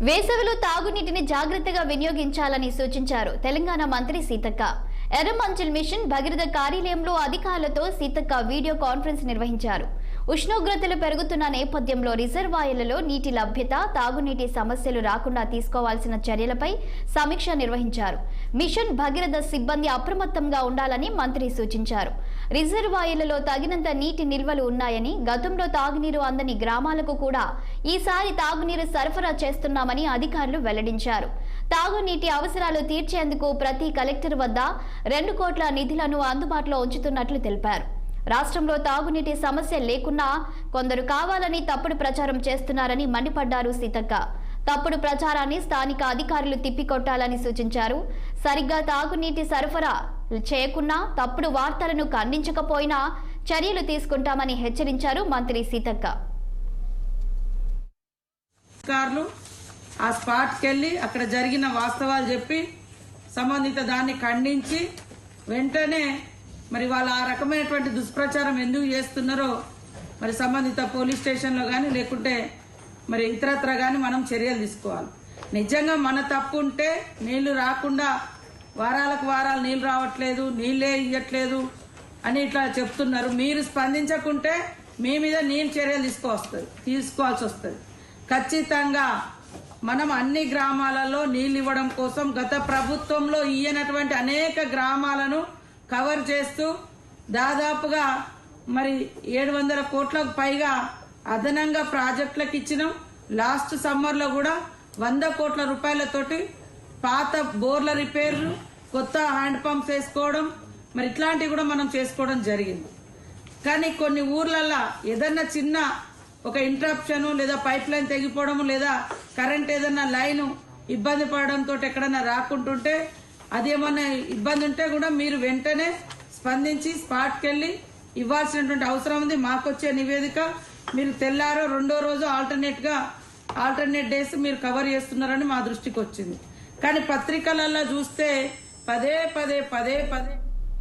వేసవిలో తాగునీటిని జాగ్రత్తగా వినియోగించాలని సూచించారు తెలంగాణ మంత్రి సీతక్క. ఎర్రమంజిల్ మిషన్ భగీరథ కార్యాలయంలో అధికారులతో సీతక్క వీడియో కాన్ఫరెన్స్ నిర్వహించారు. ఉష్ణోగ్రతలు పెరుగుతున్న నేపథ్యంలో రిజర్వాయర్లలో నీటి లభ్యత, తాగునీటి సమస్యలు రాకుండా తీసుకోవాల్సిన చర్యలపై సమీక్ష నిర్వహించారు. మిషన్ భగీరథ సిబ్బంది అప్రమత్తంగా ఉండాలని మంత్రి సూచించారు. రిజర్వాయర్లలో తగినంత నీటి నిల్వలు ఉన్నాయని, గతంలో తాగునీరు అందని గ్రామాలకు కూడా ఈసారి తాగునీరు సరఫరా చేస్తున్నామని అధికారులు వెల్లడించారు. తాగునీటి అవసరాలు తీర్చేందుకు ప్రతి కలెక్టర్ వద్ద 2 కోట్ల నిధులను అందుబాటులో ఉంచుతున్నట్లు తెలిపారు. రాష్ట్రంలో తాగునీటి సమస్య లేకున్నా కొందరు కావాలని తప్పుడు ప్రచారం చేస్తున్నారని మండిపడ్డారు సీతక్క. తప్పుడు ప్రచారాన్ని స్థానిక అధికారులు తిప్పికొట్టాలని సూచించారు. సరిగ్గా తాగునీటి సరఫరా చేయకున్నా, తప్పుడు వార్తలను ఖండించకపోయినా చర్యలు తీసుకుంటామని హెచ్చరించారు మంత్రి సీతక్క. ఆ స్పాట్కి వెళ్ళి అక్కడ జరిగిన వాస్తవాలు చెప్పి సంబంధిత దాన్ని ఖండించి వెంటనే మరి వాళ్ళు ఆ రకమైనటువంటి దుష్ప్రచారం ఎందుకు చేస్తున్నారో మరి సంబంధిత పోలీస్ స్టేషన్లో కానీ లేకుంటే మరి ఇతరత్ర కానీ మనం చర్యలు తీసుకోవాలి. నిజంగా మన తప్పు ఉంటే నీళ్లు రాకుండా వారాలకు వారాలు నీళ్లు రావట్లేదు, నీళ్ళే ఇవ్వట్లేదు అని ఇట్లా చెప్తున్నారు. మీరు స్పందించకుంటే మీ మీద నేను చర్యలు తీసుకోవాల్సి వస్తుంది. ఖచ్చితంగా మనం అన్ని గ్రామాలలో నీళ్ళు ఇవ్వడం కోసం గత ప్రభుత్వంలో ఇయ్యనటువంటి అనేక గ్రామాలను కవర్ చేస్తూ దాదాపుగా మరి 700 కోట్లకు పైగా అదనంగా ప్రాజెక్టులకు ఇచ్చినాం. లాస్ట్ సమ్మర్లో కూడా 100 కోట్ల రూపాయలతోటి పాత బోర్ల రిపేర్లు, కొత్త హ్యాండ్ పంప్స్ వేసుకోవడం మరి ఇట్లాంటివి కూడా మనం చేసుకోవడం జరిగింది. కానీ కొన్ని ఊర్లల్లో ఏదన్నా చిన్న ఒక ఇంటరప్షన్ లేదా పైప్ లైన్ తెగిపోవడం లేదా కరెంట్ ఏదన్నా లైన్ ఇబ్బంది పడడంతో ఎక్కడన్నా రాకుంటుంటే అదేమన్నా ఇబ్బంది ఉంటే కూడా మీరు వెంటనే స్పందించి స్పాట్కి వెళ్ళి ఇవ్వాల్సినటువంటి అవసరం ఉంది. మాకొచ్చే నివేదిక మీరు తెల్లారో 2వ రోజు ఆల్టర్నేట్ డేస్ మీరు కవర్ చేస్తున్నారని మా దృష్టికి వచ్చింది. కానీ పత్రికలలో చూస్తే పదే